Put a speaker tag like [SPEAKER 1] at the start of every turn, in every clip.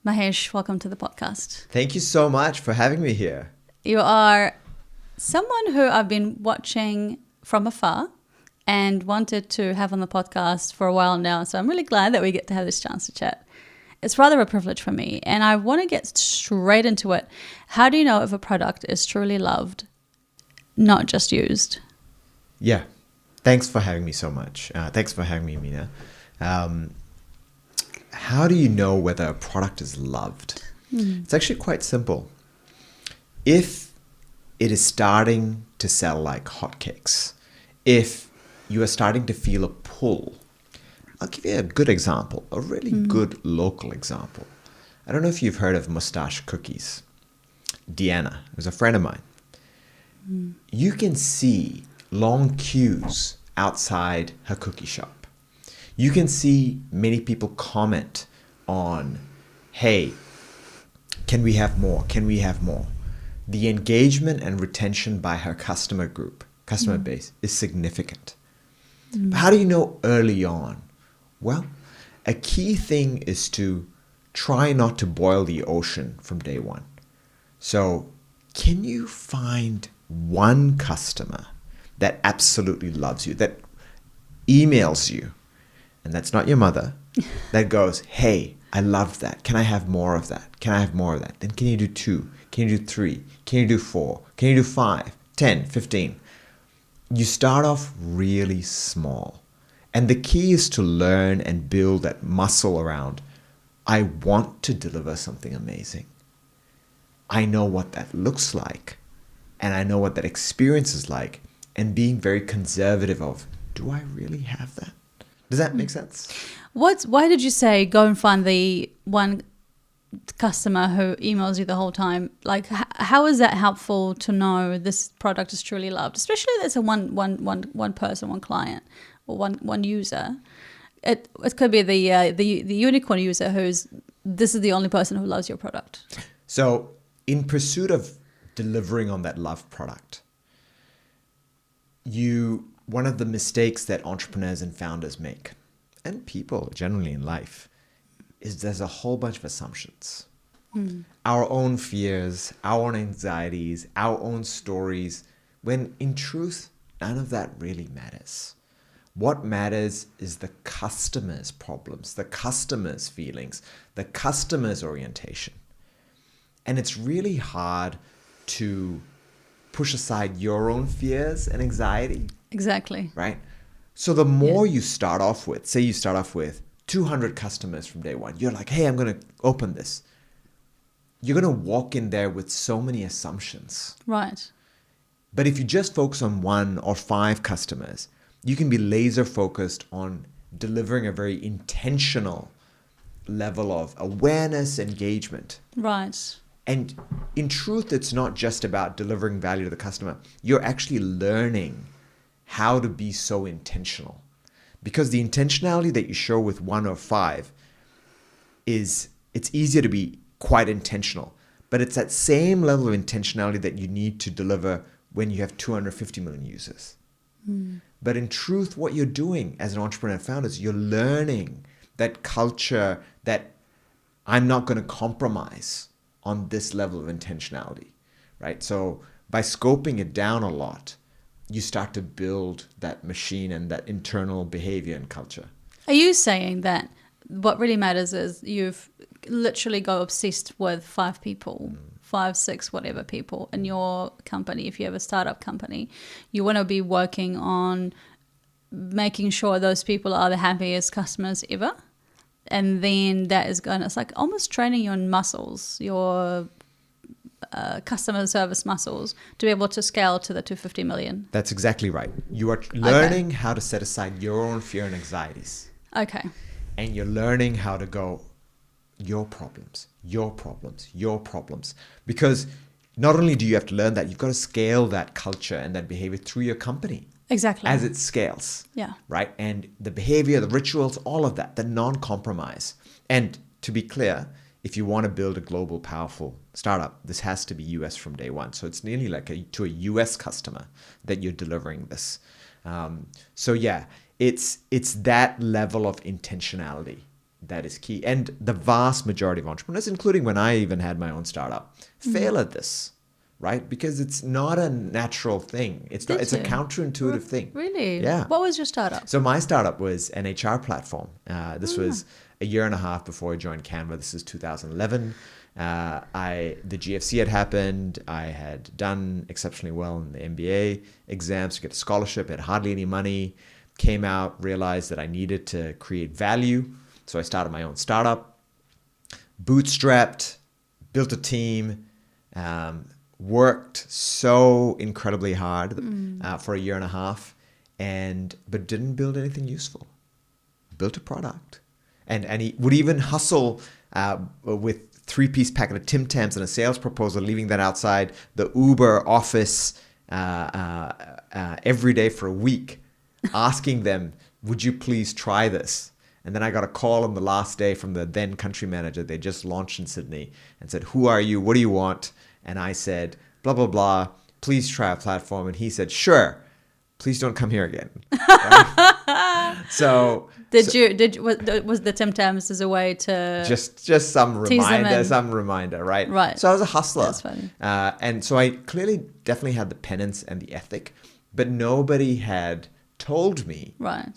[SPEAKER 1] Mahesh, welcome to the podcast.
[SPEAKER 2] Thank you so much for having me here.
[SPEAKER 1] You are someone who I've been watching from afar and wanted to have on the podcast for a while now. So I'm really glad that we get to have this chance to chat. It's rather a privilege for me, and I want to get straight into it. How do you know if a product is truly loved, not just used?
[SPEAKER 2] Yeah. Thanks for having me so much. Thanks for having me, Mina. How do you know whether a product is loved? It's actually quite simple. If it is starting to sell like hotcakes, if you are starting to feel a pull, I'll give you a good example, a really good local example. I don't know if you've heard of Mustache Cookies. Deanna, who's a friend of mine. You can see long queues outside her cookie shop. You can see many people comment on, hey, can we have more? Can we have more? The engagement and retention by her customer base is significant. But how do you know early on? Well, a key thing is to try not to boil the ocean from day one. So can you find one customer that absolutely loves you, that emails you, and that's not your mother, that goes, hey, I love that. Can I have more of that? Can I have more of that? Then can you do 2? Can you do 3? Can you do 4? Can you do 5, 10, 15? You start off really small. And the key is to learn and build that muscle around, I want to deliver something amazing. I know what that looks like, and I know what that experience is like, and being very conservative of, do I really have that? Does that make sense?
[SPEAKER 1] Why did you say go and find the one customer who emails you the whole time? Like, how is that helpful to know this product is truly loved, especially if it's a one person, one client, or one user? It could be the unicorn user this is the only person who loves your product.
[SPEAKER 2] So in pursuit of delivering on that love product, one of the mistakes that entrepreneurs and founders make, and people generally in life, is there's a whole bunch of assumptions. Our own fears, our own anxieties, our own stories, when in truth, none of that really matters. What matters is the customer's problems, the customer's feelings, the customer's orientation. And it's really hard to push aside your own fears and anxiety.
[SPEAKER 1] Exactly.
[SPEAKER 2] Right? So the more you start off with, say you start off with 200 customers from day one, you're like, hey, I'm going to open this. You're going to walk in there with so many assumptions.
[SPEAKER 1] Right.
[SPEAKER 2] But if you just focus on 1 or 5 customers, you can be laser focused on delivering a very intentional level of awareness, engagement.
[SPEAKER 1] Right.
[SPEAKER 2] And in truth, it's not just about delivering value to the customer. You're actually learning how to be so intentional. Because the intentionality that you show with 1 or 5 it's easier to be quite intentional. But it's that same level of intentionality that you need to deliver when you have 250 million users. But in truth, what you're doing as an entrepreneur and founder is you're learning that culture that I'm not going to compromise on this level of intentionality, right? So by scoping it down a lot, you start to build that machine and that internal behavior and culture.
[SPEAKER 1] Are you saying that what really matters is you've literally go obsessed with 5 people, 5, 6, whatever people in your company? If you have a startup company, you want to be working on making sure those people are the happiest customers ever. And then it's like almost training your muscles, your customer service muscles to be able to scale to the 250 million.
[SPEAKER 2] That's exactly right. You are learning how to set aside your own fear and anxieties.
[SPEAKER 1] Okay.
[SPEAKER 2] And you're learning how to go, your problems, your problems, your problems. Because not only do you have to learn that, you've got to scale that culture and that behavior through your company.
[SPEAKER 1] Exactly.
[SPEAKER 2] As it scales.
[SPEAKER 1] Yeah.
[SPEAKER 2] Right? And the behavior, the rituals, all of that, the non-compromise. And to be clear, if you want to build a global, powerful startup, this has to be US from day one. So it's nearly like to a US customer that you're delivering this. So yeah, it's that level of intentionality that is key. And the vast majority of entrepreneurs, including when I even had my own startup, fail at this, right? Because it's not a natural thing. It's not, it's a counterintuitive thing.
[SPEAKER 1] Really?
[SPEAKER 2] Yeah.
[SPEAKER 1] What was your startup?
[SPEAKER 2] So my startup was an HR platform. This was a year and a half before I joined Canva. This is 2011. The GFC had happened. I had done exceptionally well in the MBA exams to get a scholarship. Had hardly any money. Came out, realized that I needed to create value. So I started my own startup, bootstrapped, built a team, worked so incredibly hard for a year and a half, but didn't build anything useful. Built a product. And he would even hustle with 3-piece packet of Tim Tams and a sales proposal, leaving that outside the Uber office every day for a week, asking them, would you please try this? And then I got a call on the last day from the then country manager. They just launched in Sydney and said, who are you? What do you want? And I said, blah, blah, blah. Please try a platform. And he said, sure. Please don't come here again. Right? So
[SPEAKER 1] was the Tim Tams as a way to
[SPEAKER 2] just some reminder, right?
[SPEAKER 1] Right.
[SPEAKER 2] So I was a hustler.
[SPEAKER 1] That's funny.
[SPEAKER 2] And so I clearly definitely had the penance and the ethic, but nobody had told me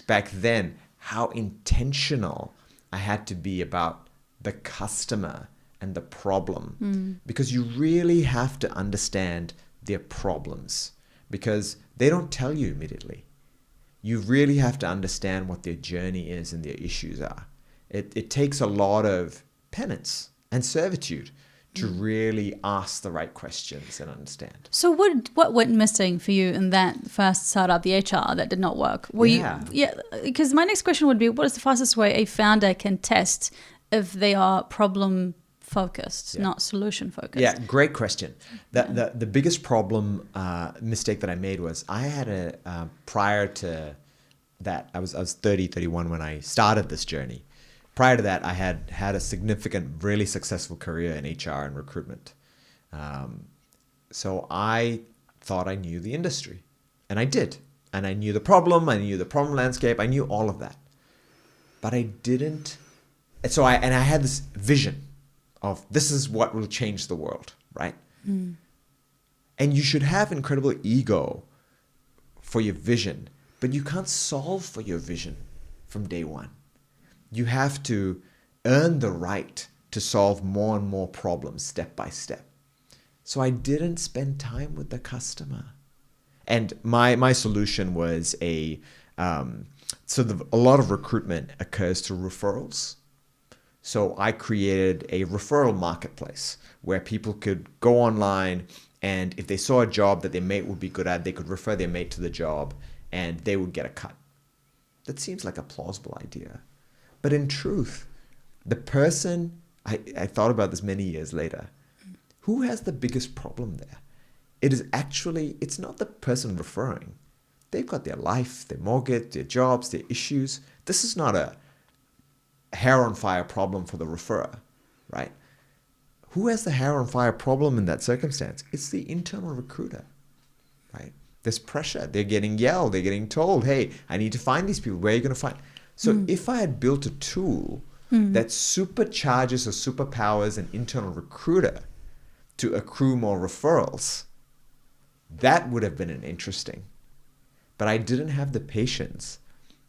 [SPEAKER 2] back then how intentional I had to be about the customer and the problem, because you really have to understand their problems, because they don't tell you immediately. You really have to understand what their journey is and their issues are. It takes a lot of penance and servitude to really ask the right questions and understand.
[SPEAKER 1] So what went missing for you in that first startup, the HR, that did not work? Because my next question would be, what is the fastest way a founder can test if they are problem focused, not solution focused?
[SPEAKER 2] Yeah, great question. The biggest problem mistake that I made was I had prior to that, I was 31 when I started this journey. Prior to that, I had a significant, really successful career in HR and recruitment. So I thought I knew the industry, and I did. And I knew the problem, landscape, I knew all of that. But I didn't. So I had this vision of this is what will change the world, right? And you should have incredible ego for your vision, but you can't solve for your vision from day one. You have to earn the right to solve more and more problems step by step. So I didn't spend time with the customer. And my solution was a lot of recruitment occurs through referrals. So I created a referral marketplace where people could go online, and if they saw a job that their mate would be good at, they could refer their mate to the job and they would get a cut. That seems like a plausible idea. But in truth, the person, I thought about this many years later, who has the biggest problem there? It's not the person referring. They've got their life, their mortgage, their jobs, their issues. This is not a hair on fire problem for the referrer, right? Who has the hair on fire problem in that circumstance? It's the internal recruiter, right? There's pressure. They're getting yelled. They're getting told, hey, I need to find these people. Where are you going to find? So if I had built a tool that supercharges or superpowers an internal recruiter to accrue more referrals, that would have been an interesting. But I didn't have the patience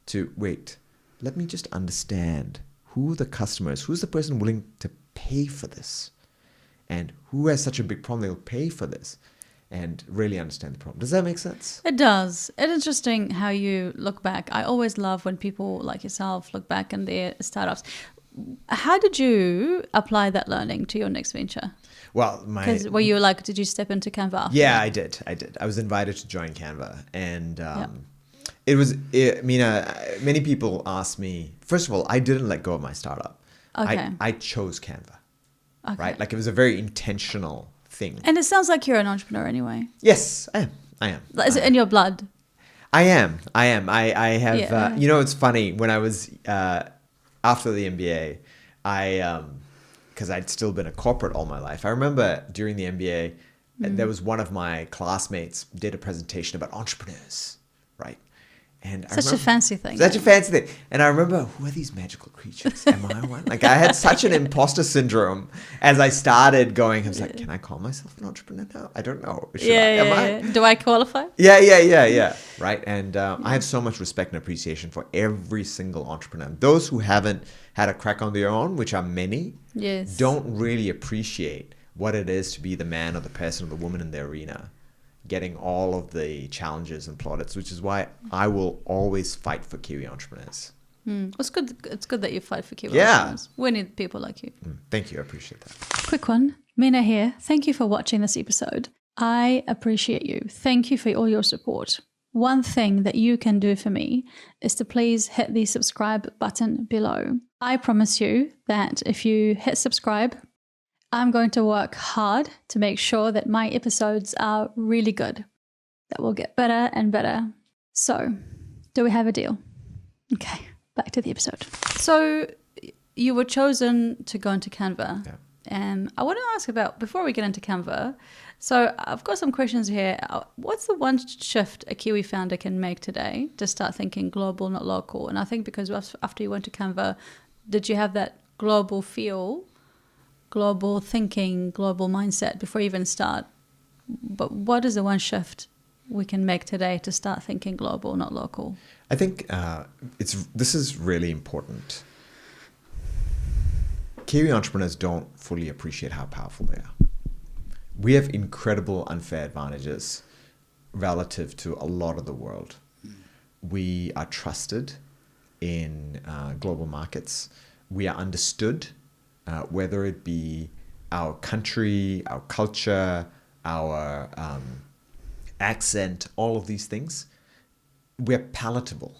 [SPEAKER 2] to wait. Let me just understand who the customer is, who's the person willing to pay for this, and who has such a big problem they'll pay for this, and really understand the problem. Does that make sense?
[SPEAKER 1] It does. It's interesting how you look back. I always love when people like yourself look back in their startups. How did you apply that learning to your next venture?
[SPEAKER 2] Well,
[SPEAKER 1] did you step into Canva after
[SPEAKER 2] Yeah,
[SPEAKER 1] that?
[SPEAKER 2] I did. I was invited to join Canva, and many people ask me, first of all, I didn't let go of my startup.
[SPEAKER 1] Okay.
[SPEAKER 2] I chose Canva,
[SPEAKER 1] okay.
[SPEAKER 2] right? Like, it was a very intentional thing.
[SPEAKER 1] And it sounds like you're an entrepreneur anyway.
[SPEAKER 2] Yes, I am.
[SPEAKER 1] Is it in your blood?
[SPEAKER 2] I am. I have, it's funny, when I was, after the MBA, because I'd still been a corporate all my life. I remember during the MBA, there was one of my classmates did a presentation about entrepreneurs, right? And
[SPEAKER 1] Such a fancy thing.
[SPEAKER 2] Such a fancy thing. And I remember, who are these magical creatures? Am I one? Like, I had such an imposter syndrome as I started going. I was like, can I call myself an entrepreneur now? I don't know. Am I?
[SPEAKER 1] Do I qualify?
[SPEAKER 2] Yeah. Right. And I have so much respect and appreciation for every single entrepreneur. Those who haven't had a crack on their own, which are many, don't really appreciate what it is to be the man or the person or the woman in the arena, getting all of the challenges and plaudits, which is why I will always fight for Kiwi entrepreneurs.
[SPEAKER 1] It's good. It's good that you fight for Kiwi entrepreneurs. We need people like you.
[SPEAKER 2] Thank you. I appreciate that.
[SPEAKER 1] Quick one. Mina here. Thank you for watching this episode. I appreciate you. Thank you for all your support. One thing that you can do for me is to please hit the subscribe button below. I promise you that if you hit subscribe, I'm going to work hard to make sure that my episodes are really good, that will get better and better. So, do we have a deal? Okay, back to the episode. So, you were chosen to go into Canva.
[SPEAKER 2] Yeah.
[SPEAKER 1] And I want to ask about, before we get into Canva, so I've got some questions here. What's the one shift a Kiwi founder can make today to start thinking global, not local? And I think because after you went to Canva, did you have that global feel, global thinking, global mindset before you even start? But what is the one shift we can make today to start thinking global, not local?
[SPEAKER 2] I think this is really important. Kiwi entrepreneurs don't fully appreciate how powerful they are. We have incredible unfair advantages relative to a lot of the world. We are trusted in global markets. We are understood, whether it be our country, our culture, our accent, all of these things. We're palatable,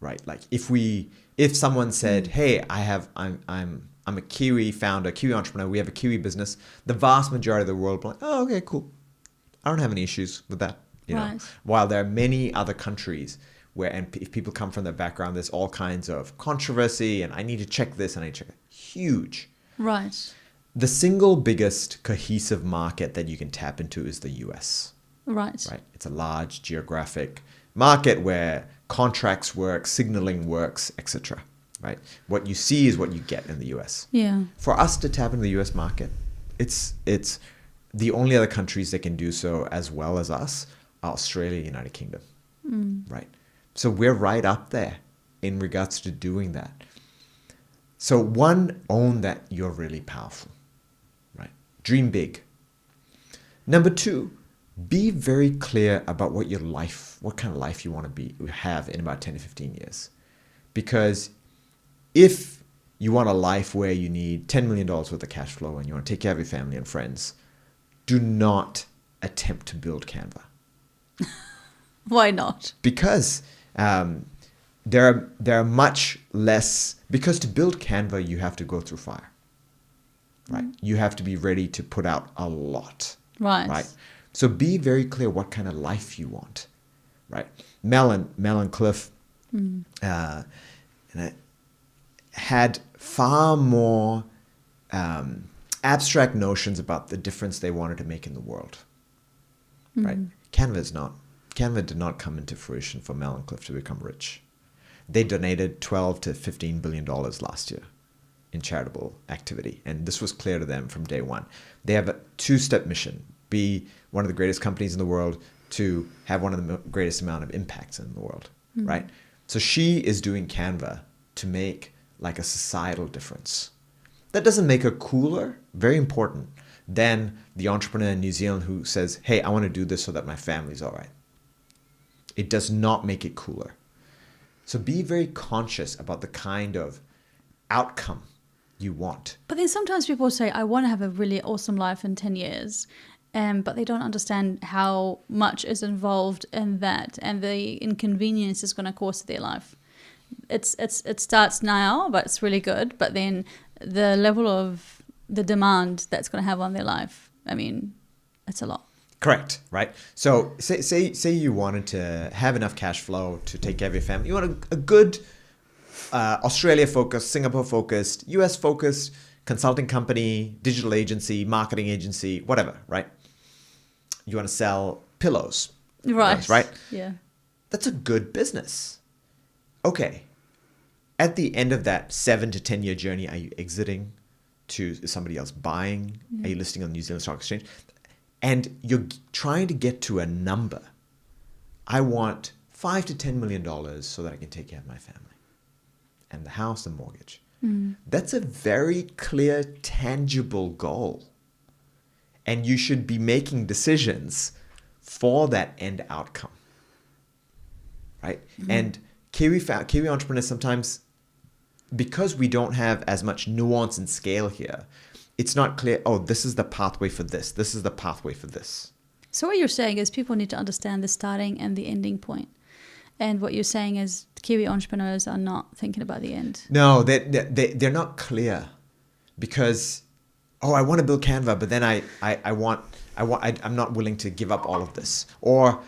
[SPEAKER 2] right? Like if someone said, "Hey, I'm a Kiwi founder, Kiwi entrepreneur. We have a Kiwi business." The vast majority of the world will be like, "Oh, okay, cool. I don't have any issues with that." You know, while there are many other countries where, and if people come from their background, there's all kinds of controversy, and I need to check this, and I need to check that. Huge.
[SPEAKER 1] Right.
[SPEAKER 2] The single biggest cohesive market that you can tap into is the US.
[SPEAKER 1] Right.
[SPEAKER 2] It's a large geographic market where contracts work, signaling works, etc. Right? What you see is what you get in the US.
[SPEAKER 1] Yeah.
[SPEAKER 2] For us to tap into the US market, it's the only other countries that can do so as well as us are Australia, United Kingdom. Right? So we're right up there in regards to doing that. So one, own that you're really powerful. Right? Dream big. Number two, be very clear about what kind of life you want to have in about 10 to 15 years. Because if you want a life where you need $10 million worth of cash flow and you want to take care of your family and friends, do not attempt to build Canva.
[SPEAKER 1] Why not?
[SPEAKER 2] Because there are much less, because to build Canva, you have to go through fire. Right? You have to be ready to put out a lot. Right? So be very clear what kind of life you want. Right? Mel and Cliff had far more abstract notions about the difference they wanted to make in the world. Right? Canva did not come into fruition for Mel and Cliff to become rich. They donated $12 to $15 billion last year in charitable activity. And this was clear to them from day one. They have a two-step mission: be one of the greatest companies in the world, to have one of the greatest amount of impacts in the world. Right? So she is doing Canva to make like a societal difference. That doesn't make her cooler, very important, than the entrepreneur in New Zealand who says, "Hey, I want to do this so that my family's all right." It does not make it cooler. So be very conscious about the kind of outcome you want.
[SPEAKER 1] But then sometimes people say, "I want to have a really awesome life in 10 years." But they don't understand how much is involved in that and the inconvenience it's going to cause to their life. It starts now, but it's really good. But then the level of the demand that's going to have on their life, I mean, it's a lot.
[SPEAKER 2] Correct, right? So say you wanted to have enough cash flow to take care of your family. You want a good Australia-focused, Singapore-focused, US-focused consulting company, digital agency, marketing agency, whatever, right? You want to sell pillows.
[SPEAKER 1] Right.
[SPEAKER 2] Right?
[SPEAKER 1] Yeah.
[SPEAKER 2] That's a good business. Okay. At the end of that 7 to 10 year journey, are you exiting to somebody else buying? Are you listing on the New Zealand Stock Exchange? And you're trying to get to a number. I want $5 to $10 million so that I can take care of my family and the house and mortgage. That's a very clear, tangible goal. And you should be making decisions for that end outcome. Right? And Kiwi entrepreneurs sometimes, because we don't have as much nuance and scale here, it's not clear, oh, this is the pathway for this. This is the pathway for this.
[SPEAKER 1] So what you're saying is people need to understand the starting and the ending point. And what you're saying is Kiwi entrepreneurs are not thinking about the end.
[SPEAKER 2] No, they're not clear because, oh, I want to build Canva, but then I'm not willing to give up all of this. Or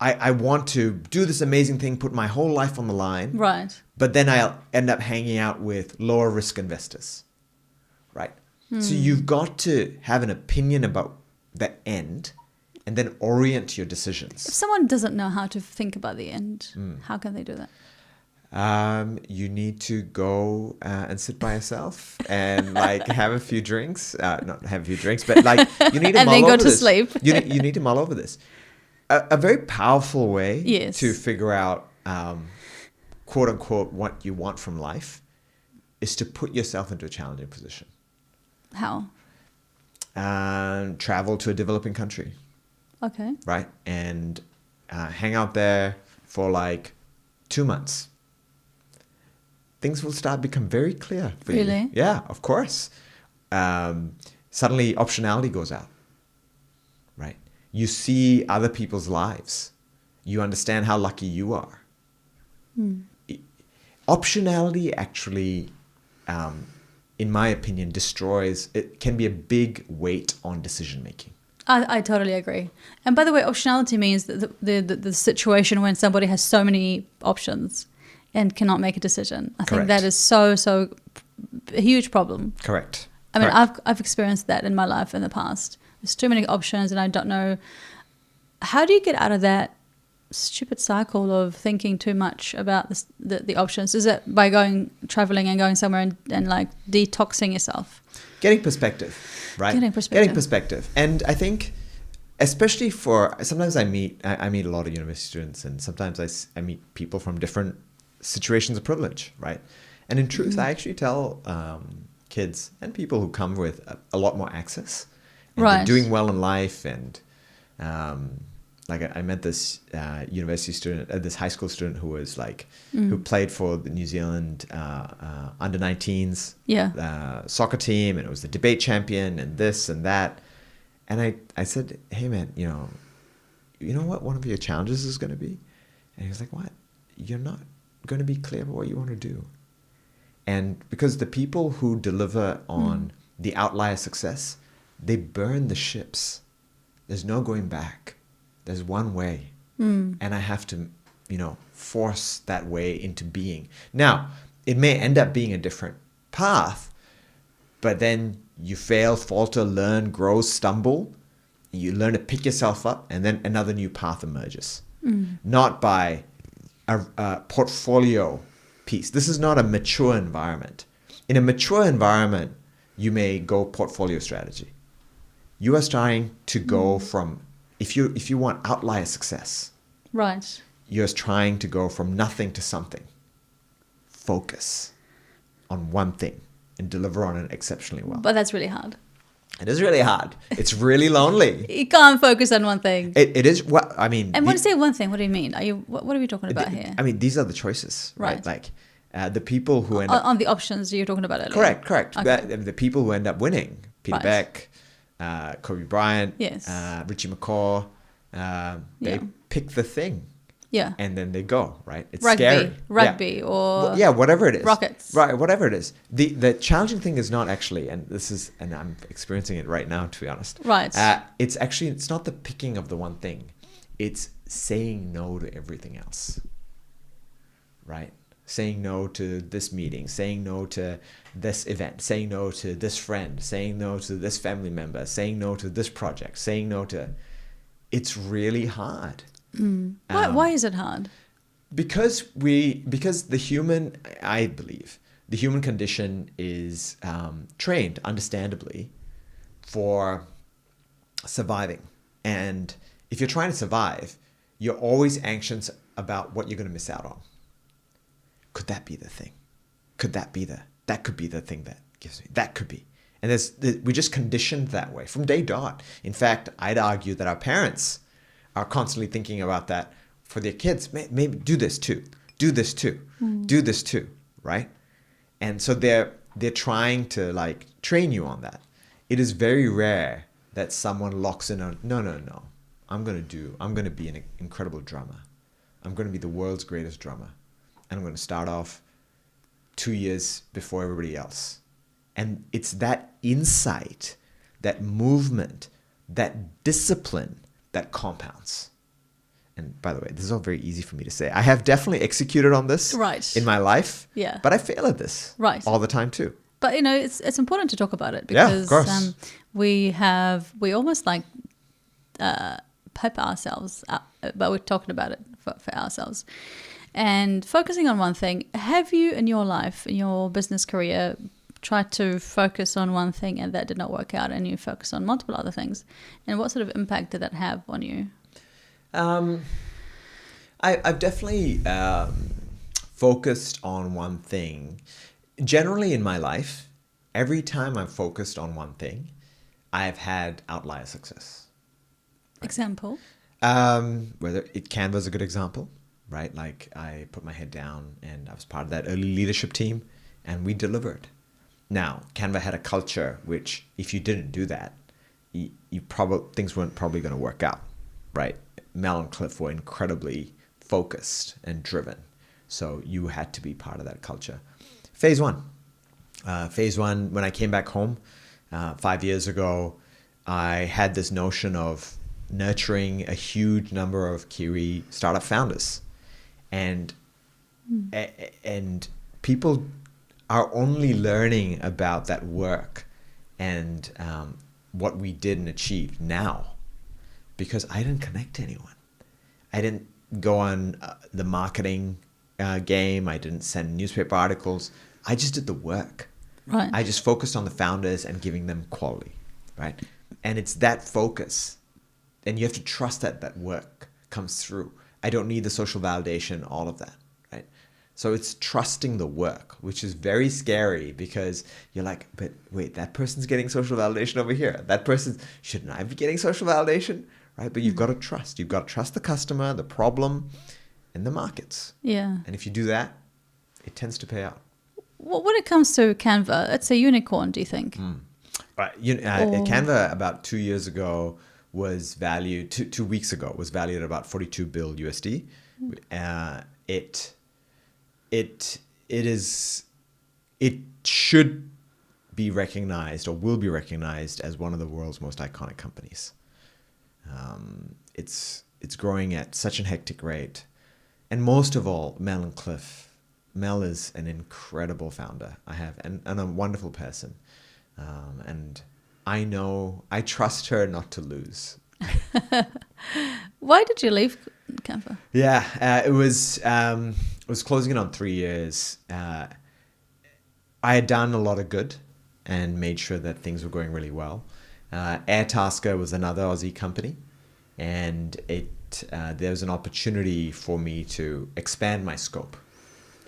[SPEAKER 2] I want to do this amazing thing, put my whole life on the line.
[SPEAKER 1] Right.
[SPEAKER 2] But then I'll end up hanging out with lower risk investors. Right. So you've got to have an opinion about the end and then orient your decisions.
[SPEAKER 1] If someone doesn't know how to think about the end, how can they do that?
[SPEAKER 2] You need to go and sit by yourself and like have a few drinks. Not have a few drinks, but like you need to
[SPEAKER 1] and
[SPEAKER 2] mull
[SPEAKER 1] then
[SPEAKER 2] over
[SPEAKER 1] go to
[SPEAKER 2] this.
[SPEAKER 1] sleep.
[SPEAKER 2] You need to mull over this. A very powerful way
[SPEAKER 1] Yes.
[SPEAKER 2] to figure out, quote unquote, what you want from life is to put yourself into a challenging position.
[SPEAKER 1] How?
[SPEAKER 2] Travel to a developing country.
[SPEAKER 1] Okay.
[SPEAKER 2] Right? And hang out there for like 2 months. Things will start to become very clear for you.
[SPEAKER 1] Really?
[SPEAKER 2] Yeah, of course. Suddenly optionality goes out. Right? You see other people's lives. You understand how lucky you are. Optionality actually, in my opinion, it can be a big weight on decision making.
[SPEAKER 1] I totally agree. And by the way, optionality means that the situation when somebody has so many options and cannot make a decision. I think that is so a huge problem.
[SPEAKER 2] Correct.
[SPEAKER 1] I mean, I've experienced that in my life in the past. There's too many options and I don't know. How do you get out of that stupid cycle of thinking too much about the options? Is it by traveling and going somewhere and like detoxing yourself?
[SPEAKER 2] Getting perspective, right? Getting perspective. And I think, especially sometimes I meet a lot of university students and sometimes I meet people from different situations of privilege, right? And in truth, I actually tell kids and people who come with a lot more access and they're doing well in life and like I met this university student, this high school student who was like, who played for the New Zealand under 19s soccer team, and it was the debate champion and this and that. And I said, hey man, you know what one of your challenges is going to be? And he was like, what? You're not going to be clear about what you want to do. And because the people who deliver on the outlier success, they burn the ships. There's no going back. There's one way. And I have to, force that way into being. Now, it may end up being a different path, but then you fail, falter, learn, grow, stumble. You learn to pick yourself up, and then another new path emerges. Not by a portfolio piece. This is not a mature environment. In a mature environment, you may go portfolio strategy. You are trying to go from, if you want outlier success,
[SPEAKER 1] right?
[SPEAKER 2] You're trying to go from nothing to something. Focus on one thing and deliver on it exceptionally well.
[SPEAKER 1] But that's really hard.
[SPEAKER 2] It is really hard. It's really lonely.
[SPEAKER 1] You can't focus on one thing.
[SPEAKER 2] It is. Well, I mean.
[SPEAKER 1] And when you say one thing, what do you mean? What are we talking about here?
[SPEAKER 2] I mean, these are the choices, right? Like the people who end up
[SPEAKER 1] on the options you were talking about earlier.
[SPEAKER 2] Correct.
[SPEAKER 1] Okay.
[SPEAKER 2] The people who end up winning: Peter Beck, Kobe Bryant, Richie McCaw. They pick the thing. Yeah. And then they go, right? It's scary.
[SPEAKER 1] Rugby or
[SPEAKER 2] whatever it is.
[SPEAKER 1] Rockets.
[SPEAKER 2] Right, whatever it is. The challenging thing is not actually, and I'm experiencing it right now, to be honest.
[SPEAKER 1] Right.
[SPEAKER 2] It's not the picking of the one thing. It's saying no to everything else. Right? Saying no to this meeting, saying no to this event, saying no to this friend, saying no to this family member, saying no to this project, saying no to... It's really hard.
[SPEAKER 1] Why is it hard?
[SPEAKER 2] Because the human, I believe, the human condition is trained, understandably, for surviving. And if you're trying to survive, you're always anxious about what you're going to miss out on. Could that be the thing? That could be the thing that gives me, that could be. And we're just conditioned that way from day dot. In fact, I'd argue that our parents are constantly thinking about that for their kids. Maybe do this too, do this too, do this too, right? And so they're trying to like train you on that. It is very rare that someone locks in on, no, I'm going to be an incredible drummer. I'm going to be the world's greatest drummer. And I'm going to start off 2 years before everybody else. And it's that insight, that movement, that discipline that compounds. And by the way, this is all very easy for me to say. I have definitely executed on this in my life.
[SPEAKER 1] Yeah.
[SPEAKER 2] But I fail at this all the time too.
[SPEAKER 1] But it's important to talk about it because we almost like pep ourselves up, but we're talking about it for ourselves. And focusing on one thing, have you in your life, in your business career, tried to focus on one thing and that did not work out and you focus on multiple other things? And what sort of impact did that have on you?
[SPEAKER 2] I've definitely focused on one thing. Generally in my life, every time I'm focused on one thing, I've had outlier success. Right?
[SPEAKER 1] Example?
[SPEAKER 2] Canva is a good example, right? Like I put my head down and I was part of that early leadership team and we delivered. Now, Canva had a culture which if you didn't do that, things weren't probably going to work out, right? Mel and Cliff were incredibly focused and driven. So you had to be part of that culture. Phase one, when I came back home 5 years ago, I had this notion of nurturing a huge number of Kiwi startup founders. And people are only learning about that work and what we did and achieved now because I didn't connect to anyone. I didn't go on the marketing game. I didn't send newspaper articles. I just did the work.
[SPEAKER 1] Right.
[SPEAKER 2] I just focused on the founders and giving them quality, right? And it's that focus. And you have to trust that work comes through. I don't need the social validation, all of that, right? So it's trusting the work, which is very scary because you're like, but wait, that person's getting social validation over here. That person, shouldn't I be getting social validation, right? But you've got to trust. You've got to trust the customer, the problem, and the markets.
[SPEAKER 1] Yeah.
[SPEAKER 2] And if you do that, it tends to pay out.
[SPEAKER 1] Well, when it comes to Canva, it's a unicorn, do you think?
[SPEAKER 2] Right. Canva about 2 years ago was valued, 2 weeks ago, was valued at about 42 bill USD. It should be recognized or will be recognized as one of the world's most iconic companies. It's growing at such an hectic rate. And most of all, Mel and Cliff. Mel is an incredible founder and a wonderful person. And I trust her not to lose.
[SPEAKER 1] Why did you leave Canva?
[SPEAKER 2] Yeah, it was closing in on 3 years. I had done a lot of good and made sure that things were going really well. Airtasker was another Aussie company, and there was an opportunity for me to expand my scope,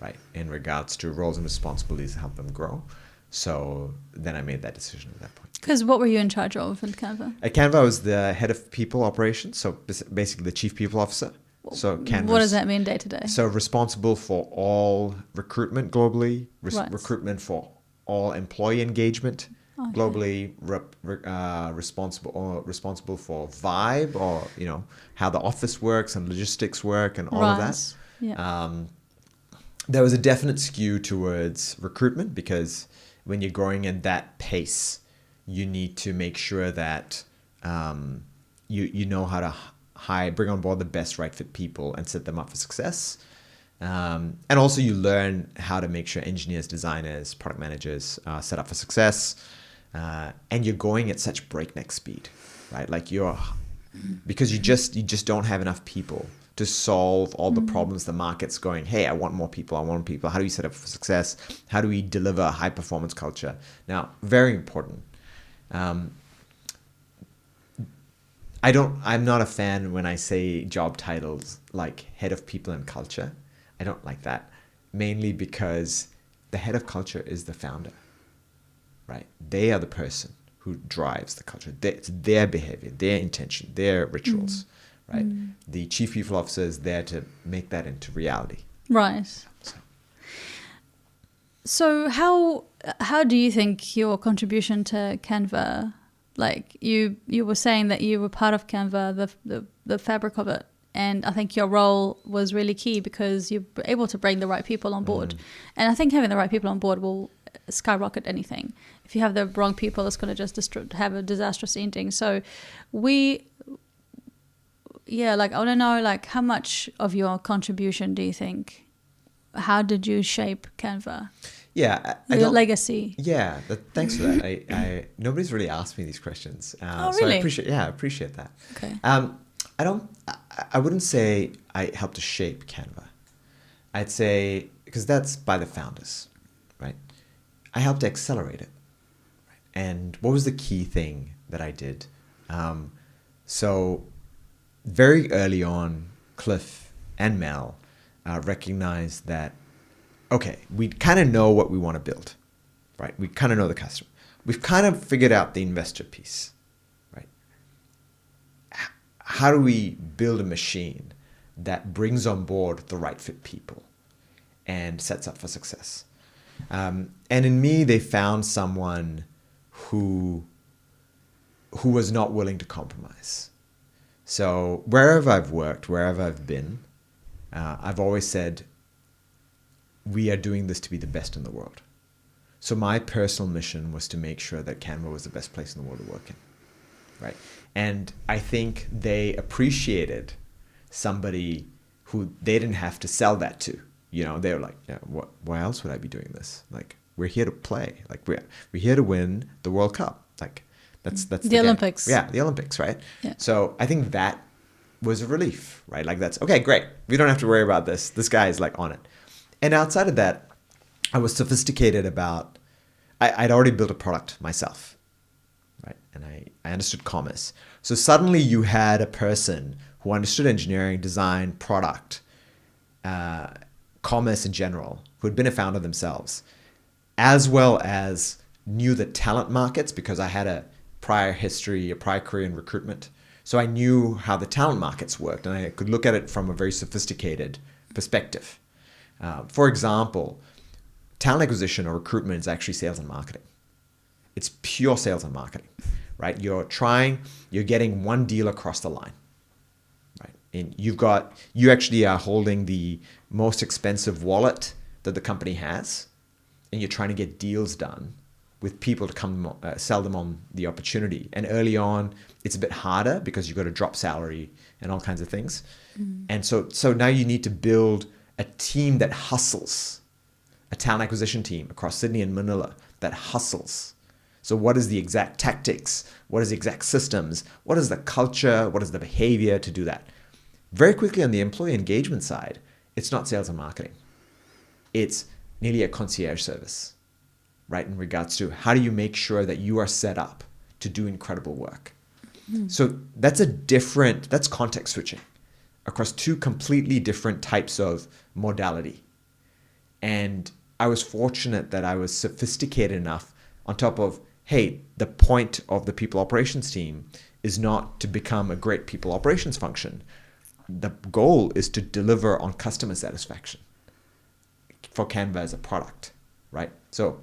[SPEAKER 2] right, in regards to roles and responsibilities to help them grow. So then I made that decision at that point.
[SPEAKER 1] Because what were you in charge of in Canva?
[SPEAKER 2] At Canva, I was the head of people operations, so basically the chief people officer. So Canva.
[SPEAKER 1] What does that mean day to day?
[SPEAKER 2] So responsible for all recruitment globally, recruitment for all employee engagement globally, responsible for vibe, or how the office works and logistics work and all of that.
[SPEAKER 1] Yeah.
[SPEAKER 2] There was a definite skew towards recruitment because when you're growing at that pace, you need to make sure that you know how to bring on board the best right fit people and set them up for success. And also you learn how to make sure engineers, designers, product managers are set up for success. And you're going at such breakneck speed, right? Like you're because you just don't have enough people to solve all the problems the market's going, hey, I want more people. How do we set up for success? How do we deliver a high performance culture? Now, very important. I'm not a fan when I say job titles like head of people and culture. I don't like that, mainly because the head of culture is the founder, right? They are the person who drives the culture. It's their behavior, their intention, their rituals, right? The chief people officer is there to make that into reality.
[SPEAKER 1] Right. So how do you think your contribution to Canva, like you were saying that you were part of Canva, the fabric of it, and I think your role was really key because you're able to bring the right people on board. And I think having the right people on board will skyrocket anything. If you have the wrong people, it's going to just have a disastrous ending. So I want to know, like, how much of your contribution do you think, how did you shape Canva?
[SPEAKER 2] Yeah,
[SPEAKER 1] your legacy.
[SPEAKER 2] Yeah, thanks for that. I nobody's really asked me these questions,
[SPEAKER 1] really?
[SPEAKER 2] So I appreciate that.
[SPEAKER 1] Okay.
[SPEAKER 2] I wouldn't say I helped to shape Canva. I'd say, because that's by the founders, right? I helped to accelerate it. Right? And what was the key thing that I did? So very early on, Cliff and Mel recognized that, okay, we kind of know what we want to build, right? We kind of know the customer. We've kind of figured out the investor piece, right? How do we build a machine that brings on board the right fit people and sets up for success? And in me, they found someone who was not willing to compromise. So wherever I've worked, wherever I've been, I've always said, we are doing this to be the best in the world. So my personal mission was to make sure that Canva was the best place in the world to work in, right? And I think they appreciated somebody who they didn't have to sell that to. You know, they were like, yeah, why else would I be doing this? Like, we're here to play. Like, we're here to win the World Cup. Like, that's the
[SPEAKER 1] Olympics.
[SPEAKER 2] Yeah, the Olympics, right?
[SPEAKER 1] Yeah.
[SPEAKER 2] So I think that was a relief, right? Like, that's okay, great. We don't have to worry about this. This guy is like on it. And outside of that, I was sophisticated about, I'd already built a product myself, right? And I understood commerce. So suddenly you had a person who understood engineering, design, product, commerce in general, who had been a founder themselves, as well as knew the talent markets, because I had a prior history, a prior career in recruitment. So I knew how the talent markets worked, and I could look at it from a very sophisticated perspective. For example, talent acquisition or recruitment is actually sales and marketing. It's pure sales and marketing, right? You're getting one deal across the line, right? And you actually are holding the most expensive wallet that the company has, and you're trying to get deals done with people to come sell them on the opportunity. And early on, it's a bit harder because you've got to drop salary and all kinds of things. And so now you need to build a team that hustles, a talent acquisition team across Sydney and Manila that hustles. So what is the exact tactics? What is the exact systems? What is the culture? What is the behavior to do that? Very quickly on the employee engagement side, it's not sales and marketing. It's nearly a concierge service, right? In regards to how do you make sure that you are set up to do incredible work? So that's context switching across two completely different types of modality. And I was fortunate that I was sophisticated enough on top of, hey, the point of the people operations team is not to become a great people operations function. The goal is to deliver on customer satisfaction for Canva as a product, right? So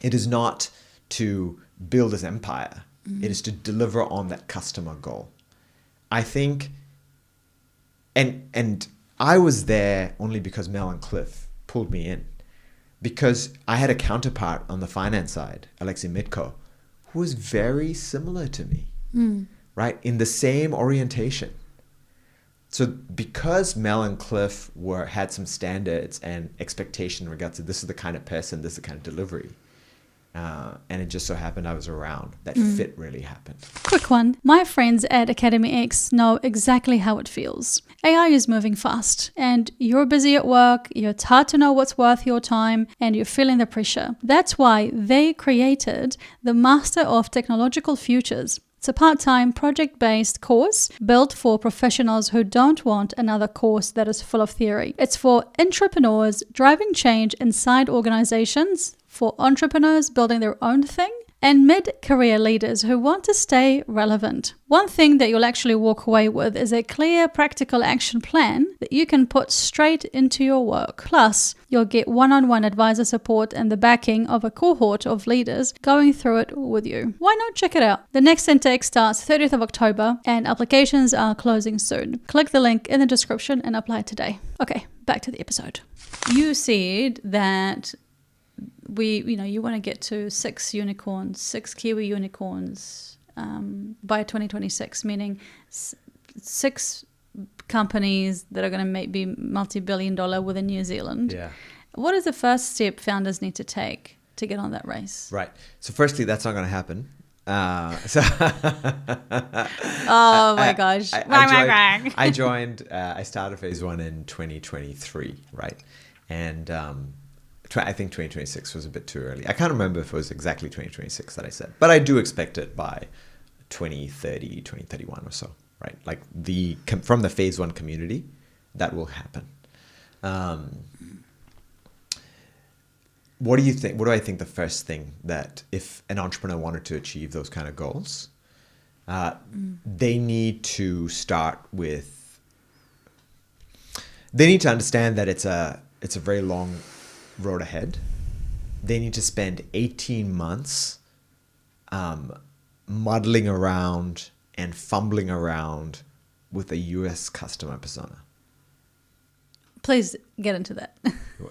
[SPEAKER 2] it is not to build this empire. It is to deliver on that customer goal. I think, and I was there only because Mel and Cliff pulled me in, because I had a counterpart on the finance side, Alexei Mitko, who was very similar to me, right? In the same orientation. So because Mel and Cliff had some standards and expectation in regards to this is the kind of person, this is the kind of delivery, And it just so happened I was around. That fit really happened.
[SPEAKER 1] Quick one. My friends at Academy X know exactly how it feels. AI is moving fast and you're busy at work, it's hard to know what's worth your time and you're feeling the pressure. That's why they created the Master of Technological Futures. It's a part-time project-based course built for professionals who don't want another course that is full of theory. It's for entrepreneurs driving change inside organizations, for entrepreneurs building their own thing, and mid-career leaders who want to stay relevant. One thing that you'll actually walk away with is a clear, practical action plan that you can put straight into your work. Plus, you'll get one-on-one advisor support and the backing of a cohort of leaders going through it with you. Why not check it out? The next intake starts 30th of October and applications are closing soon. Click the link in the description and apply today. Okay, back to the episode. You said that you want to get to 6 Kiwi unicorns by 2026, meaning 6 companies that are going to be multi-billion dollar within New Zealand.
[SPEAKER 2] Yeah.
[SPEAKER 1] What is the first step founders need to take to get on that race?
[SPEAKER 2] Right. So firstly, that's not going to happen.
[SPEAKER 1] Oh my gosh.
[SPEAKER 2] I started phase 1 in 2023, right? And I think 2026 was a bit too early. I can't remember if it was exactly 2026 that I said, but I do expect it by 2030, 2031 or so, right? Like from the phase 1 community, that will happen. What do you think? What do I think the first thing that if an entrepreneur wanted to achieve those kind of goals, they need to start with, they need to understand that it's a very long road ahead. They need to spend 18 months muddling around and fumbling around with a US customer persona.
[SPEAKER 1] Please get into that.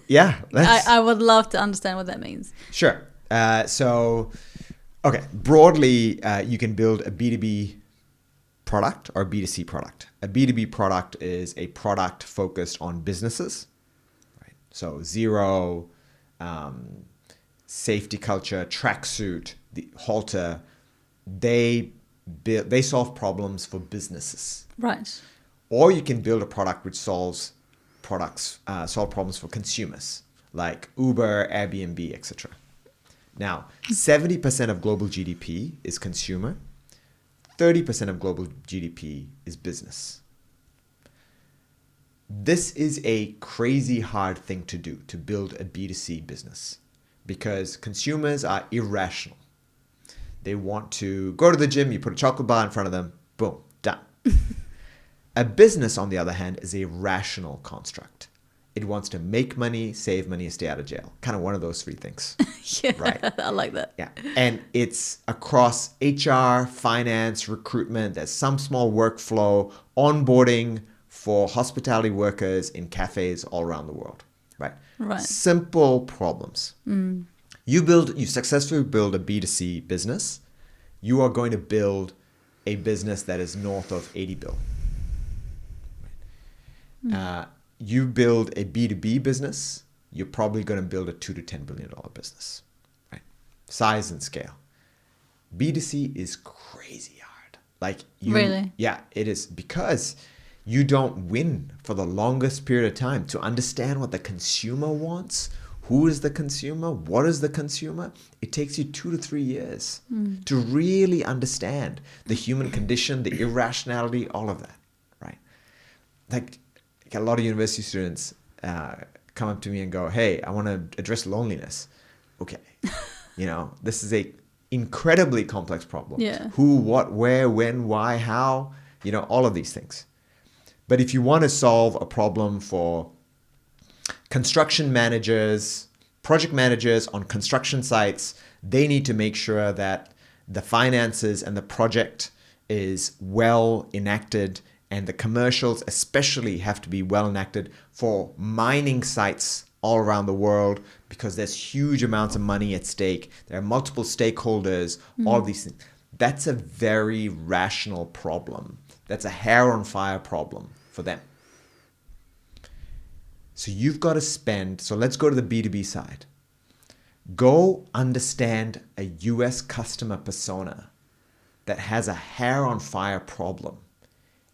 [SPEAKER 2] Yeah.
[SPEAKER 1] I would love to understand what that means.
[SPEAKER 2] Sure. Broadly, you can build a B2B product or a B2C product. A B2B product is a product focused on businesses. So Xero, safety culture, tracksuit, the halter, they solve problems for businesses.
[SPEAKER 1] Right.
[SPEAKER 2] Or you can build a product which solve problems for consumers, like Uber, Airbnb, etc. Now, 70% of global GDP is consumer, 30% of global GDP is business. This is a crazy hard thing to do, to build a B2C business, because consumers are irrational. They want to go to the gym, you put a chocolate bar in front of them, boom, done. A business, on the other hand, is a rational construct. It wants to make money, save money, and stay out of jail. Kind of one of those 3 things.
[SPEAKER 1] Yeah,
[SPEAKER 2] right?
[SPEAKER 1] I like that.
[SPEAKER 2] Yeah. And it's across HR, finance, recruitment. There's some small workflow, onboarding for hospitality workers in cafes all around the world. Right.
[SPEAKER 1] Right.
[SPEAKER 2] Simple problems. You successfully build a B2C business. You are going to build a business that is north of 80 bill. You build a B2B business, you're probably going to build a $2 to $10 billion business, right? Size and scale. B2C is crazy hard.
[SPEAKER 1] Really?
[SPEAKER 2] Yeah, it is, because you don't win for the longest period of time to understand what the consumer wants. Who is the consumer? What is the consumer? It takes you 2 to 3 years to really understand the human condition, the irrationality, all of that, right? Like a lot of university students come up to me and go, hey, I want to address loneliness. Okay. This is a incredibly complex problem.
[SPEAKER 1] Yeah.
[SPEAKER 2] Who, what, where, when, why, how, all of these things. But if you want to solve a problem for construction managers, project managers on construction sites, they need to make sure that the finances and the project is well enacted, and the commercials especially have to be well enacted for mining sites all around the world, because there's huge amounts of money at stake. There are multiple stakeholders, all of these things. That's a very rational problem. That's a hair on fire problem for them. So you've got to spend, so let's go to the B2B side. Go understand a US customer persona that has a hair on fire problem.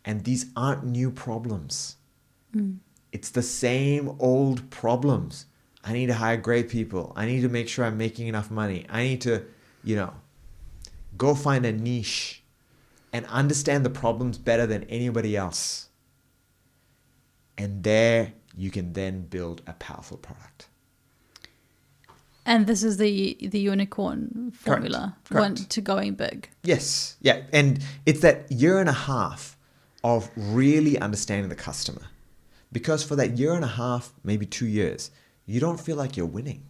[SPEAKER 2] And these aren't new problems. It's the same old problems. I need to hire great people. I need to make sure I'm making enough money. I need to, go find a niche and understand the problems better than anybody else. And there you can then build a powerful product.
[SPEAKER 1] And this is the unicorn formula
[SPEAKER 2] Correct.
[SPEAKER 1] to going big.
[SPEAKER 2] Yes. Yeah. And it's that year and a half of really understanding the customer. Because for that year and a half, maybe 2 years, you don't feel like you're winning.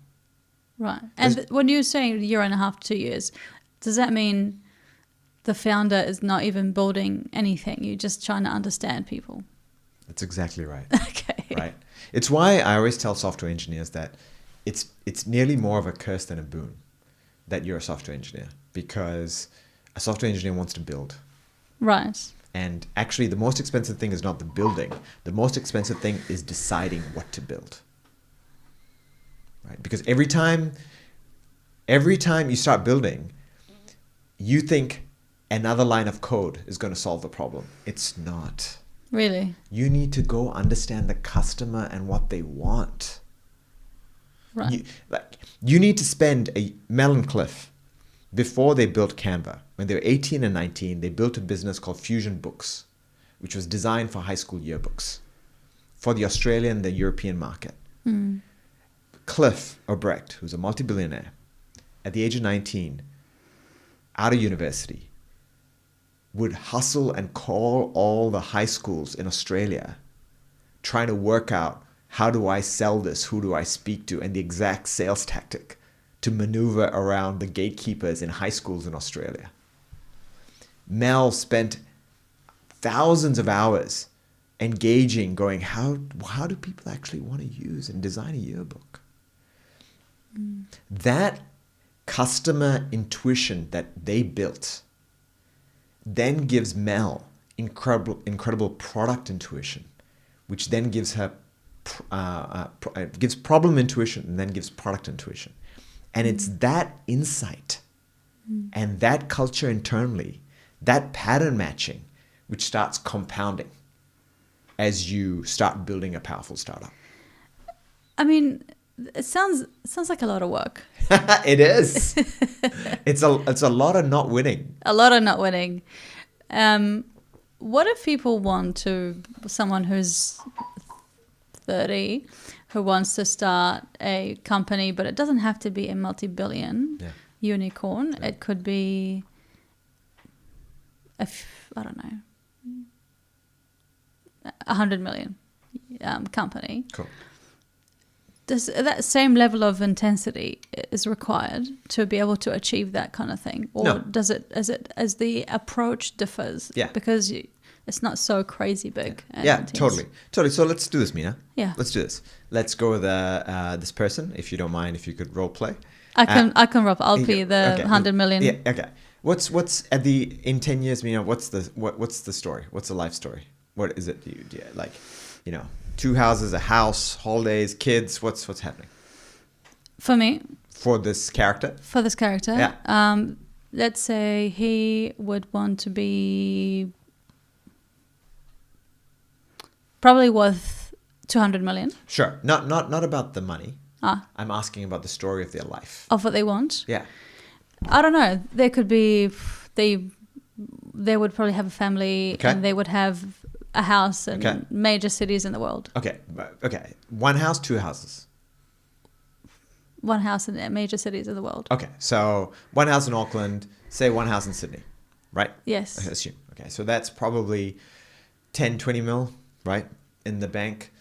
[SPEAKER 1] Right. And when you're saying year and a half, 2 years, does that mean the founder is not even building anything? You're just trying to understand people?
[SPEAKER 2] That's exactly right.
[SPEAKER 1] Okay.
[SPEAKER 2] Right. It's why I always tell software engineers that it's nearly more of a curse than a boon that you're a software engineer, because a software engineer wants to build.
[SPEAKER 1] Right.
[SPEAKER 2] And actually, the most expensive thing is not the building. The most expensive thing is deciding what to build. Right? Because every time you start building, you think another line of code is going to solve the problem. It's not.
[SPEAKER 1] Really?
[SPEAKER 2] You need to go understand the customer and what they want.
[SPEAKER 1] Right.
[SPEAKER 2] You need to spend Mel and Cliff, before they built Canva, when they were 18 and 19, they built a business called Fusion Books, which was designed for high school yearbooks for the Australian and the European market. Cliff Obrecht, who's a multi-billionaire, at the age of 19, out of university, would hustle and call all the high schools in Australia, trying to work out, how do I sell this? Who do I speak to? And the exact sales tactic to maneuver around the gatekeepers in high schools in Australia. Mel spent thousands of hours engaging, going, how do people actually want to use and design a yearbook? That customer intuition that they built then gives Mel incredible product intuition, which then gives her gives problem intuition and then gives product intuition. And it's that insight and that culture internally, that pattern matching, which starts compounding as you start building a powerful startup.
[SPEAKER 1] I mean, it sounds like a lot of work.
[SPEAKER 2] It is. It's a lot of not winning.
[SPEAKER 1] A lot of not winning. What if people want someone who's 30 who wants to start a company, but it doesn't have to be a multi-billion unicorn. Yeah. It could be I don't know, 100 million company.
[SPEAKER 2] Cool.
[SPEAKER 1] Does that same level of intensity is required to be able to achieve that kind of thing, or
[SPEAKER 2] no.
[SPEAKER 1] does it as the approach differs?
[SPEAKER 2] Yeah.
[SPEAKER 1] Because it's not so crazy big.
[SPEAKER 2] Yeah, totally. So let's do this, Mina.
[SPEAKER 1] Yeah.
[SPEAKER 2] Let's do this. Let's go with this person, if you don't mind, if you could role play.
[SPEAKER 1] I can role. I'll be the 100 million.
[SPEAKER 2] Yeah. Okay. What's in 10 years, Mina? What's the story? What's the life story? What is it? Like, 2 houses, a house, holidays, kids. What's happening?
[SPEAKER 1] For me.
[SPEAKER 2] For this character.
[SPEAKER 1] Yeah. Let's say he would want to be probably worth 200 million.
[SPEAKER 2] Sure. Not about the money.
[SPEAKER 1] I'm
[SPEAKER 2] asking about the story of their life.
[SPEAKER 1] Of what they want?
[SPEAKER 2] Yeah.
[SPEAKER 1] I don't know. There could be they would probably have a family, and they would have a house in major cities in the world.
[SPEAKER 2] Okay. 1 house, 2 houses.
[SPEAKER 1] 1 house in major cities in the world.
[SPEAKER 2] Okay. So 1 house in Auckland, say 1 house in Sydney, right?
[SPEAKER 1] Yes.
[SPEAKER 2] I assume. Okay. So that's probably 10, 20 mil, right? In the bank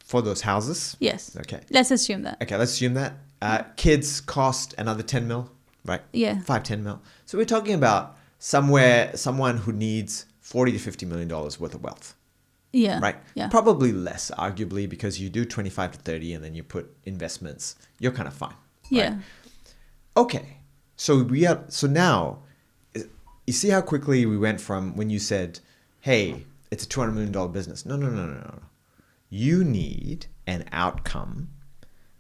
[SPEAKER 2] for those houses.
[SPEAKER 1] Yes.
[SPEAKER 2] Okay.
[SPEAKER 1] Let's assume that.
[SPEAKER 2] Okay. Let's assume that. Kids cost another 10 mil, right?
[SPEAKER 1] Yeah.
[SPEAKER 2] 5, 10 mil. So we're talking about someone who needs $40 to $50 million worth of wealth.
[SPEAKER 1] Yeah.
[SPEAKER 2] Right? Yeah. Probably less, arguably, because you do 25 to 30 and then you put investments. You're kind of fine. Right?
[SPEAKER 1] Yeah.
[SPEAKER 2] Okay. So now, you see how quickly we went from when you said, hey, it's a $200 million business. No. You need an outcome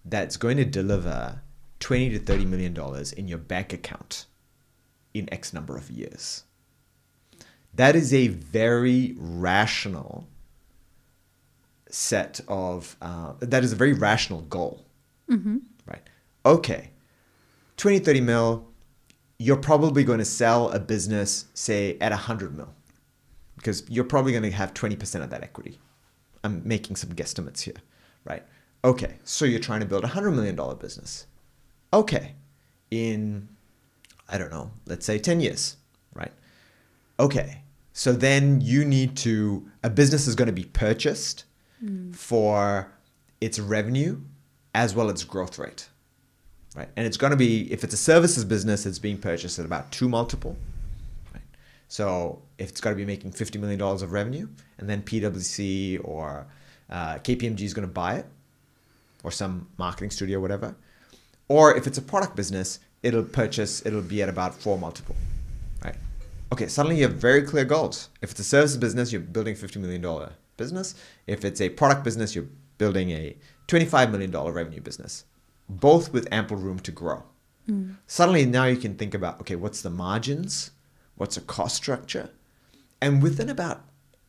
[SPEAKER 2] that's going to deliver $20 to $30 million in your bank account in X number of years. That is a very rational that is a very rational goal, right? Okay, 20, 30 mil, you're probably going to sell a business, say, at 100 mil, because you're probably going to have 20% of that equity. I'm making some guesstimates here, right? Okay, so you're trying to build a $100 million business. Okay, in, I don't know, let's say 10 years, right? Okay, so then a business is going to be purchased for its revenue as well as growth rate, right? And it's going to be, if it's a services business, it's being purchased at about 2 multiple, right? So if it's got to be making $50 million of revenue, and then PwC or KPMG is going to buy it, or some marketing studio, whatever. Or if it's a product business, it'll be at about 4 multiple, right? Okay, suddenly you have very clear goals. If it's a services business, you're building a $50 million business. If it's a product business, you're building a $25 million revenue business, both with ample room to grow. Suddenly now you can think about, okay, what's the margins? What's the cost structure? And within about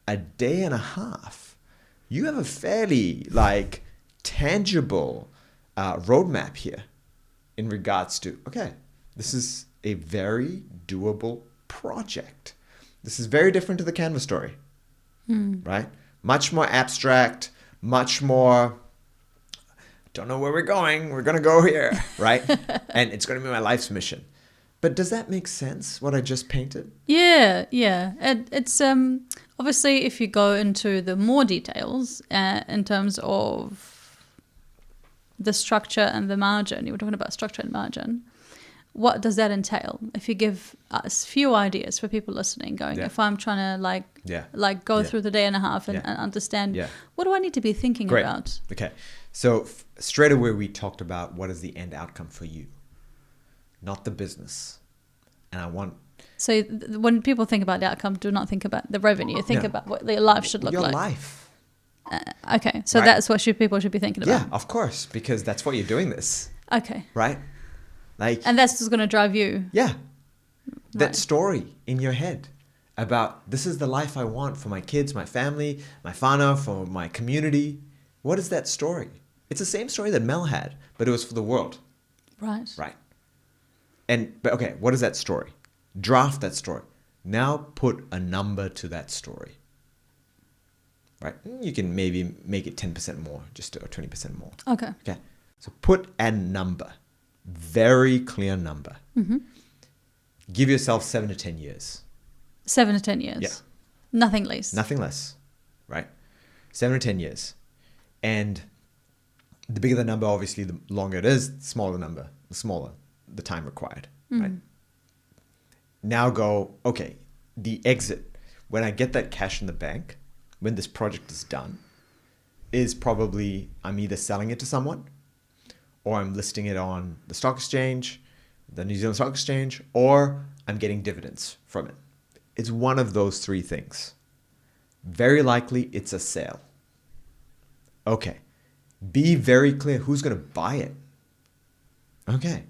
[SPEAKER 2] a day and a half, you have a fairly tangible roadmap here in regards to, okay, this is a very doable project. This is very different to the Canva story, right? Much more abstract, much more, don't know where we're going. We're going to go here, right? And it's going to be my life's mission. But does that make sense, what I just painted?
[SPEAKER 1] Yeah. It's obviously, if you go into the more details in terms of the structure and the margin, you were talking about structure and margin. What does that entail? If you give us few ideas for people listening, if I'm trying to go through the day and a half and understand, what do I need to be thinking about?
[SPEAKER 2] Okay. So straight away we talked about what is the end outcome for you, not the business. And
[SPEAKER 1] So when people think about the outcome, do not think about the revenue. Think about what their life should look like.
[SPEAKER 2] Your life.
[SPEAKER 1] Okay. So that's what people should be thinking about.
[SPEAKER 2] Yeah, of course, because that's what you're doing this.
[SPEAKER 1] Okay.
[SPEAKER 2] Right?
[SPEAKER 1] And that's just going to drive you.
[SPEAKER 2] Yeah. That story in your head about this is the life I want for my kids, my family, my whānau, for my community. What is that story? It's the same story that Mel had, but it was for the world.
[SPEAKER 1] Right.
[SPEAKER 2] Right. But okay, what is that story? Draft that story. Now put a number to that story. Right? You can maybe make it 10% more, or 20% more.
[SPEAKER 1] Okay.
[SPEAKER 2] So put a number. Very clear number.
[SPEAKER 1] Mm-hmm.
[SPEAKER 2] Give yourself 7 to 10 years.
[SPEAKER 1] 7 to 10 years.
[SPEAKER 2] Yeah.
[SPEAKER 1] Nothing less.
[SPEAKER 2] Nothing less. Right? 7 to 10 years. And the bigger the number, obviously, the longer it is, the smaller the number, the smaller the time required. Right? Now go, okay, the exit. When I get that cash in the bank, when this project is done, is probably I'm either selling it to someone, or I'm listing it on the stock exchange, the New Zealand Stock Exchange, or I'm getting dividends from it. It's one of those 3 things. Very likely it's a sale. Okay. Be very clear who's going to buy it. Okay.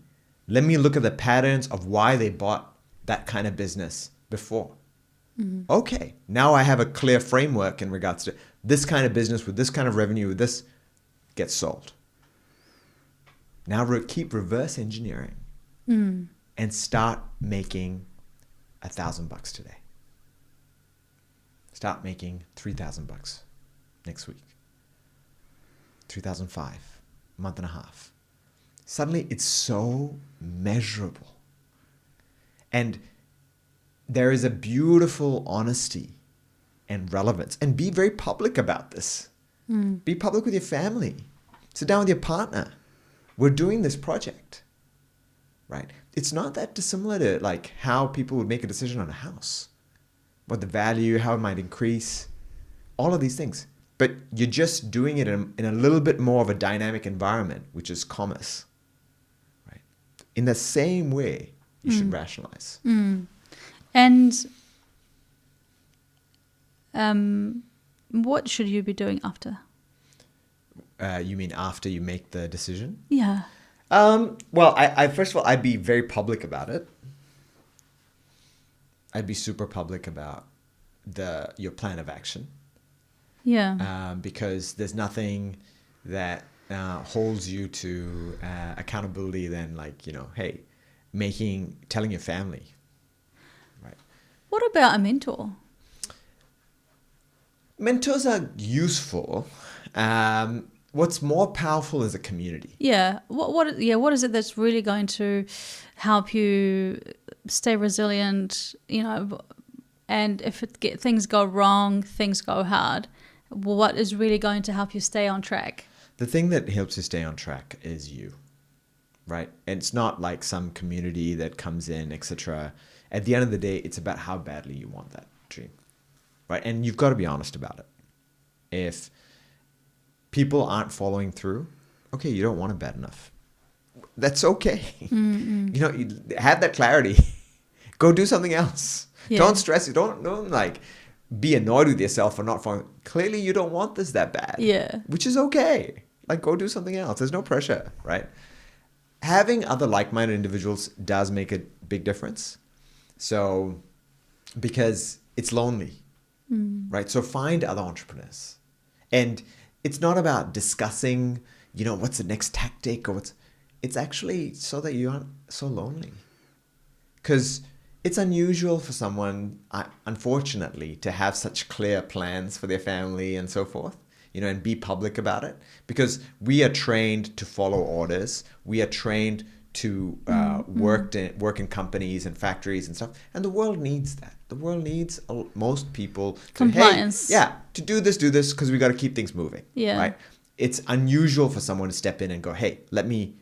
[SPEAKER 2] Let me look at the patterns of why they bought that kind of business before. Okay. Now I have a clear framework in regards to this kind of business with this kind of revenue, with this gets sold. Now keep reverse engineering and start making $1,000 today. Start making $3,000 next week. 2005, a month and a half. Suddenly it's so measurable. And there is a beautiful honesty and relevance. And be very public about this. Be public with your family. Sit down with your partner. We're doing this project, right? It's not that dissimilar to how people would make a decision on a house, what the value, how it might increase, all of these things. But you're just doing it in a little bit more of a dynamic environment, which is commerce, right? In the same way, you should rationalize.
[SPEAKER 1] And what should you be doing after?
[SPEAKER 2] You mean after you make the decision?
[SPEAKER 1] Yeah.
[SPEAKER 2] Well, I first of all, I'd be very public about it. I'd be super public about your plan of action.
[SPEAKER 1] Yeah.
[SPEAKER 2] Because there's nothing that holds you to accountability than like, hey, telling your family, right?
[SPEAKER 1] What about a mentor?
[SPEAKER 2] Mentors are useful. What's more powerful is a community.
[SPEAKER 1] Yeah. What is it that's really going to help you stay resilient, and if things go wrong, things go hard, what is really going to help you stay on track?
[SPEAKER 2] The thing that helps you stay on track is you, right? And it's not like some community that comes in, etc. At the end of the day, it's about how badly you want that dream, right? And you've got to be honest about it. If people aren't following through, okay, you don't want it bad enough. That's okay.
[SPEAKER 1] Mm-mm.
[SPEAKER 2] You have that clarity. Go do something else.
[SPEAKER 1] Yeah.
[SPEAKER 2] Don't stress. Don't like be annoyed with yourself for not following. Clearly, you don't want this that bad.
[SPEAKER 1] Yeah.
[SPEAKER 2] Which is okay. Like, go do something else. There's no pressure, right? Having other like-minded individuals does make a big difference. So, because it's lonely, right? So find other entrepreneurs. And it's not about discussing, what's the next tactic or it's actually so that you aren't so lonely. Because it's unusual for someone, unfortunately, to have such clear plans for their family and so forth, and be public about it. Because we are trained to follow orders. We are trained to work in companies and factories and stuff. And the world needs that. The world needs most people to,
[SPEAKER 1] compliance.
[SPEAKER 2] To do this, because we got to keep things moving.
[SPEAKER 1] Yeah.
[SPEAKER 2] Right? It's unusual for someone to step in and go, hey, let me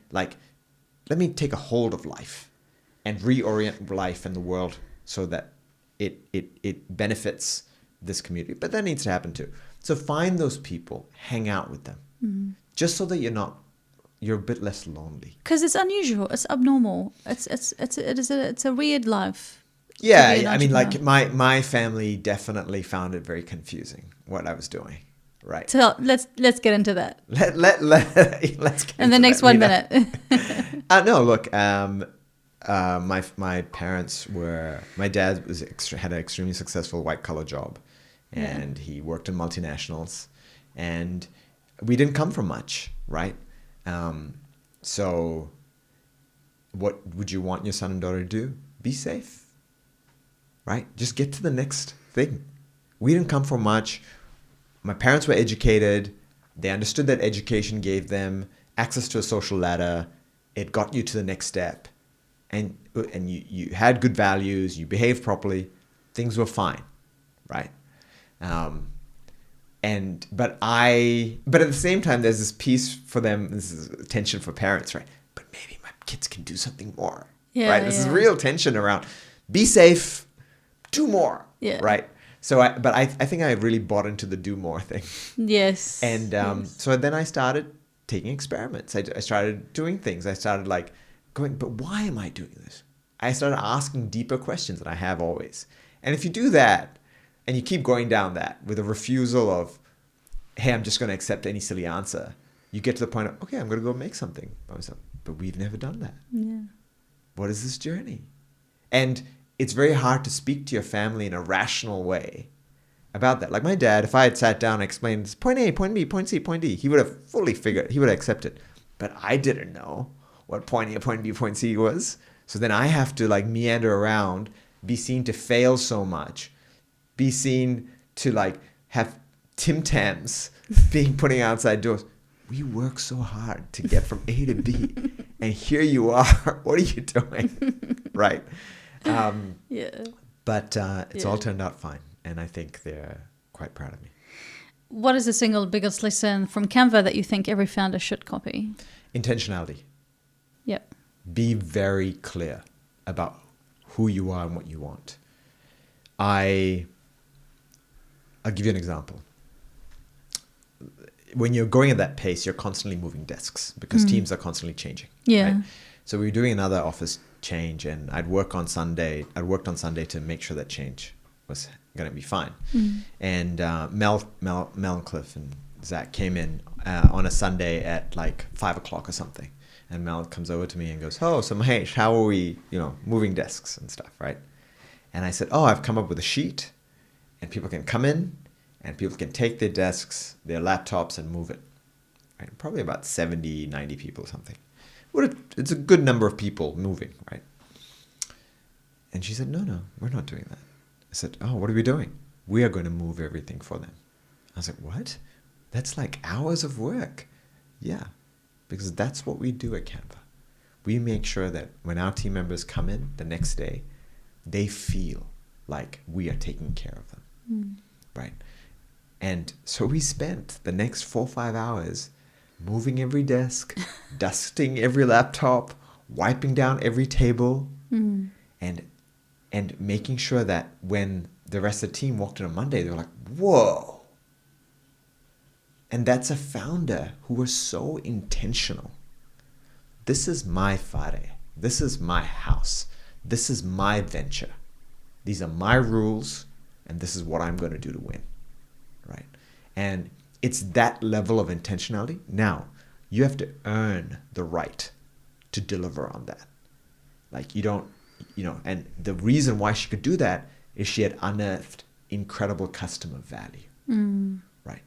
[SPEAKER 2] take a hold of life and reorient life and the world so that it benefits this community. But that needs to happen too. So find those people, hang out with them, just so that you're a bit less lonely.
[SPEAKER 1] Because it's unusual, it's abnormal, it's a weird life.
[SPEAKER 2] Yeah, I mean, like my family definitely found it very confusing what I was doing. Right.
[SPEAKER 1] So let's get into that.
[SPEAKER 2] Let's get
[SPEAKER 1] in the next 1 minute.
[SPEAKER 2] No, look. My parents were. My dad had an extremely successful white collar job, and he worked in multinationals, and we didn't come from much, right? So, what would you want your son and daughter to do? Be safe, right? Just get to the next thing. We didn't come from much. My parents were educated. They understood that education gave them access to a social ladder. It got you to the next step. And you had good values. You behaved properly. Things were fine, right? But at the same time, there's this piece for them. This is tension for parents, right? But maybe my kids can do something more, right? This is real tension around be safe, do more, right? So I think I really bought into the do more thing.
[SPEAKER 1] Yes.
[SPEAKER 2] And so then I started taking experiments. I started doing things. I started like going, but why am I doing this? I started asking deeper questions that I have always. And if you do that and you keep going down that with a refusal of, hey, I'm just going to accept any silly answer, you get to the point of, okay, I'm going to go make something by myself. But we've never done that.
[SPEAKER 1] Yeah.
[SPEAKER 2] What is this journey? And it's very hard to speak to your family in a rational way about that. Like my dad, if I had sat down and explained point A, point B, point C, point D, he would have fully figured, he would have accepted. But I didn't know what point A, point B, point C was. So then I have to like meander around, be seen to fail so much, be seen to like have Tim Tams being putting outside doors. We work so hard to get from A to B. And here you are. What are you doing? Right? But it's all turned out fine. And I think they're quite proud of me.
[SPEAKER 1] What is the single biggest lesson from Canva that you think every founder should copy?
[SPEAKER 2] Intentionality.
[SPEAKER 1] Yep.
[SPEAKER 2] Be very clear about who you are and what you want. I'll give you an example. When you're going at that pace, you're constantly moving desks because teams are constantly changing.
[SPEAKER 1] Yeah.
[SPEAKER 2] Right? So we were doing another office change, and I'd worked on Sunday to make sure that change was going to be fine. And Mel and Cliff and Zach came in on a Sunday at like 5 o'clock or something. And Mel comes over to me and goes, "Oh, so Mahesh, how are we, moving desks and stuff, right?" And I said, "Oh, I've come up with a sheet, and people can come in, and people can take their desks, their laptops, and move it." Right? Probably about 70, 90 people or something. It's a good number of people moving, right? And she said, no, we're not doing that. I said, "Oh, what are we doing?" "We are going to move everything for them." I was like, "What? That's like hours of work." "Yeah, because that's what we do at Canva. We make sure that when our team members come in the next day, they feel like we are taking care of them." Right? And so we spent the next 4 or 5 hours moving every desk, dusting every laptop, wiping down every table, and making sure that when the rest of the team walked in on Monday, they were like, "Whoa." And that's a founder who was so intentional. This is my whare. This is my house. This is my venture. These are my rules, and this is what I'm going to do to win. Right? And it's that level of intentionality. Now, you have to earn the right to deliver on that. Like you don't, and the reason why she could do that is she had unearthed incredible customer value. Right?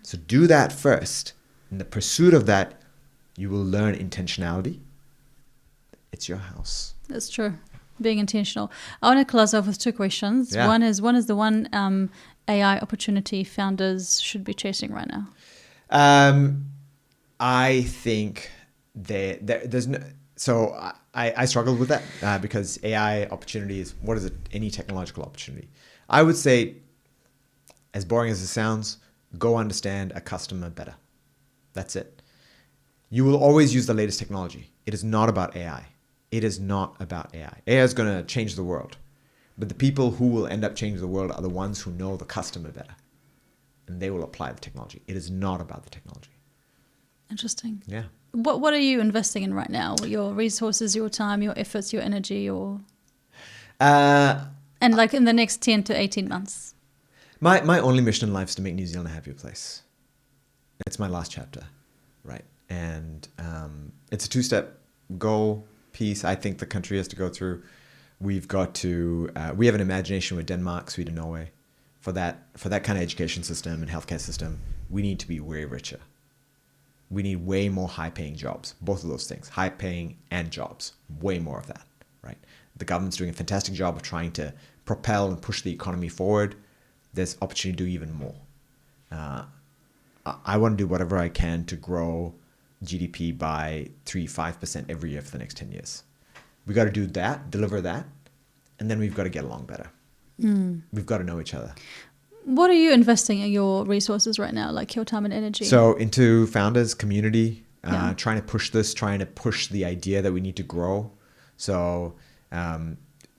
[SPEAKER 2] So do that first. In the pursuit of that, you will learn intentionality. It's your house.
[SPEAKER 1] That's true. Being intentional. I want to close off with 2 questions.
[SPEAKER 2] Yeah.
[SPEAKER 1] One is the one AI opportunity founders should be chasing right now?
[SPEAKER 2] I think there's no. So I struggled with that because AI opportunity is, what is it? Any technological opportunity. I would say, as boring as it sounds, go understand a customer better. That's it. You will always use the latest technology. It is not about AI. It is not about AI. AI is going to change the world. But the people who will end up changing the world are the ones who know the customer better. And they will apply the technology. It is not about the technology.
[SPEAKER 1] Interesting.
[SPEAKER 2] Yeah.
[SPEAKER 1] What are you investing in right now? Your resources, your time, your efforts, your energy, and like in the next 10 to 18 months?
[SPEAKER 2] My only mission in life is to make New Zealand a happier place. It's my last chapter, right? And it's a 2-step goal piece I think the country has to go through. We've got to, we have an imagination with Denmark, Sweden, Norway. For that kind of education system and healthcare system, we need to be way richer. We need way more high-paying jobs. Both of those things, high-paying and jobs, way more of that, right? The government's doing a fantastic job of trying to propel and push the economy forward. There's opportunity to do even more. I want to do whatever I can to grow GDP by 3-5% every year for the next 10 years. We got to do that, deliver that, and then we've got to get along better. We've got to know each other.
[SPEAKER 1] What are you investing in your resources right now, like your time and energy?
[SPEAKER 2] So into founders, community, trying to push the idea that we need to grow. So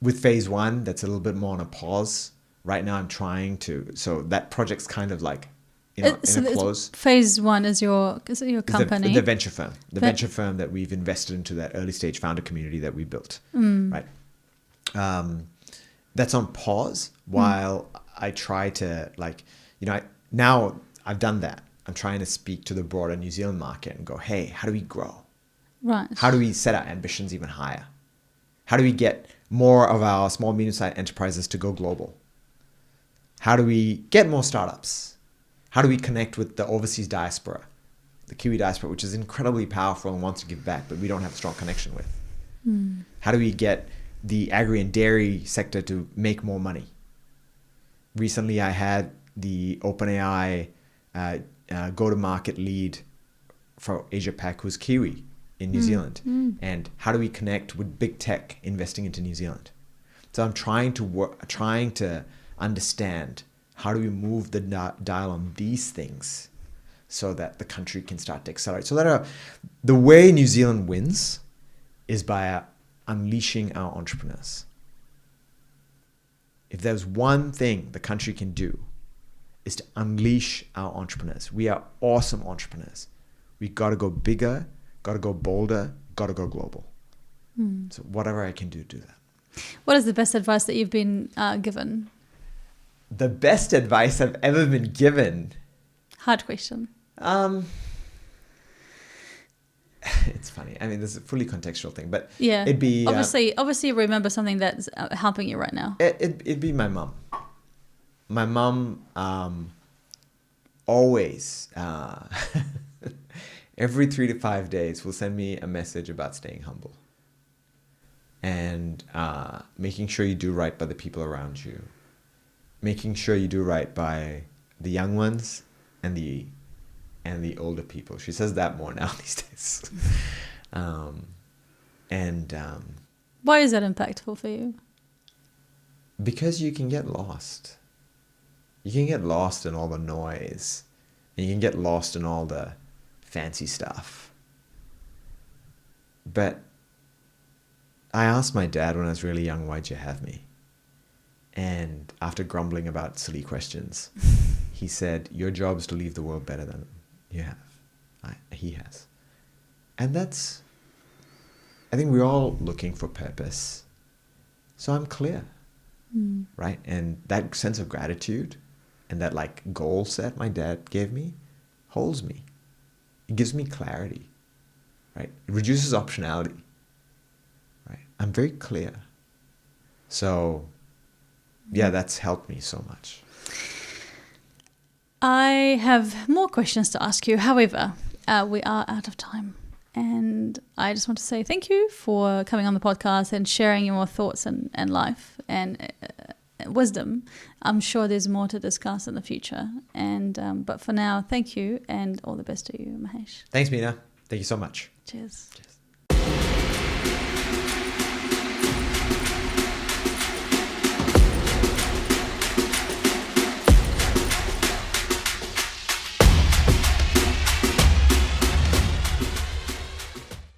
[SPEAKER 2] with phase 1, that's a little bit more on a pause. Right now I'm trying to, so that project's kind of like, in a close.
[SPEAKER 1] Phase 1 is your company?
[SPEAKER 2] The venture firm. The venture firm that we've invested into, that early stage founder community that we built. Right. That's on pause while I try to now I've done that. I'm trying to speak to the broader New Zealand market and go, hey, how do we grow?
[SPEAKER 1] Right.
[SPEAKER 2] How do we set our ambitions even higher? How do we get more of our small, medium-sized enterprises to go global? How do we get more startups? How do we connect with the overseas diaspora, the Kiwi diaspora, which is incredibly powerful and wants to give back, but we don't have a strong connection with? How do we get the agri and dairy sector to make more money? Recently, I had the OpenAI go-to-market lead for Asia Pac, who's Kiwi in New Zealand. And how do we connect with big tech investing into New Zealand? So I'm trying to understand, how do we move the dial on these things so that the country can start to accelerate? So that the way New Zealand wins is by unleashing our entrepreneurs. If there's one thing the country can do, is to unleash our entrepreneurs. We are awesome entrepreneurs. We got to go bigger, got to go bolder, got to go global. So whatever I can do that.
[SPEAKER 1] What is the best advice that you've been given?
[SPEAKER 2] The best advice I've ever been given?
[SPEAKER 1] Hard question.
[SPEAKER 2] it's funny. I mean, this is a fully contextual thing, but
[SPEAKER 1] Yeah.
[SPEAKER 2] it'd be
[SPEAKER 1] obviously remember something that's helping you right now.
[SPEAKER 2] it'd be my mum. My mum always every 3 to 5 days will send me a message about staying humble and making sure you do right by the people around you, making sure you do right by the young ones and the older people. She says that more now these days.
[SPEAKER 1] Why is that impactful for you?
[SPEAKER 2] Because you can get lost. You can get lost in all the noise. And you can get lost in all the fancy stuff. But I asked my dad when I was really young, why'd you have me? And after grumbling about silly questions, he said, your job is to leave the world better than you have. He has. And that's, I think we're all looking for purpose. So I'm clear, right? And that sense of gratitude and that like goal set my dad gave me holds me. It gives me clarity, right? It reduces optionality, right? I'm very clear. So yeah, that's helped me so much.
[SPEAKER 1] I have more questions to ask you. However, we are out of time. And I just want to say thank you for coming on the podcast and sharing your thoughts and life and wisdom. I'm sure there's more to discuss in the future. But for now, thank you and all the best to you, Mahesh.
[SPEAKER 2] Thanks, Meena. Thank you so much.
[SPEAKER 1] Cheers.
[SPEAKER 2] Cheers.